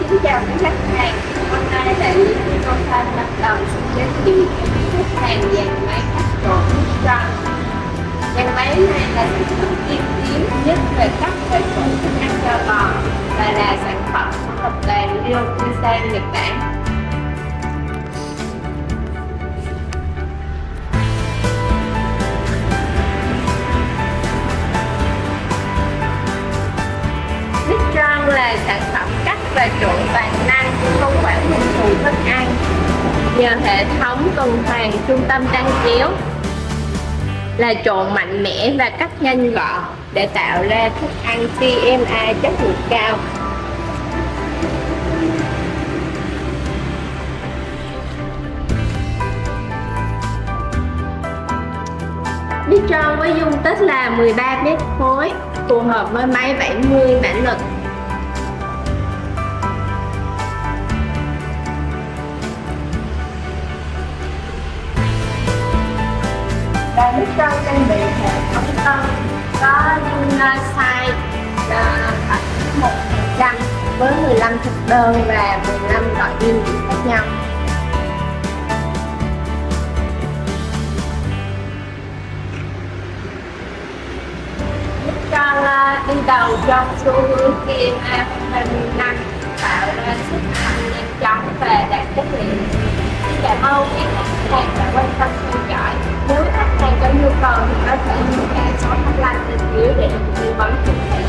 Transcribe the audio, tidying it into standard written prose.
Xin chào các khách hàng, hôm nay đại lý Con Thanh bắt đầu xin giới thiệu cho các khách hàng dàn máy cắt trộn Mistral. Dàn máy này là sản phẩm tiên tiến nhất về cắt và trộn thức ăn cho bò và là sản phẩm của tập đoàn Ryokusan Nhật Bản. Mistral là sản phẩm cắt và trộn toàn năng, không quản hình thù thức ăn. Nhờ hệ thống tuần hoàn trung tâm đăng chéo là trộn mạnh mẽ và cắt nhanh gọn để tạo ra thức ăn TMA chất lượng cao. Mistral với dung tích là 13 mét khối, phù hợp với máy 70 mã lực. Và Mistral trang bị hệ thống tân có lunar size ở 1% với 15 thực đơn và 15 loại nguyên liệu khác nhau. Mistral đi đầu trong xu hướng TMA 2025, tạo ra sức ăn nhanh chóng và đạt chất lượng. Xin cảm ơn các khách hàng đã quan tâm theo dõi. Nếu khách hàng có nhu cầu thì có thể liên hệ số hotline bên dưới để được tư vấn cụ thể.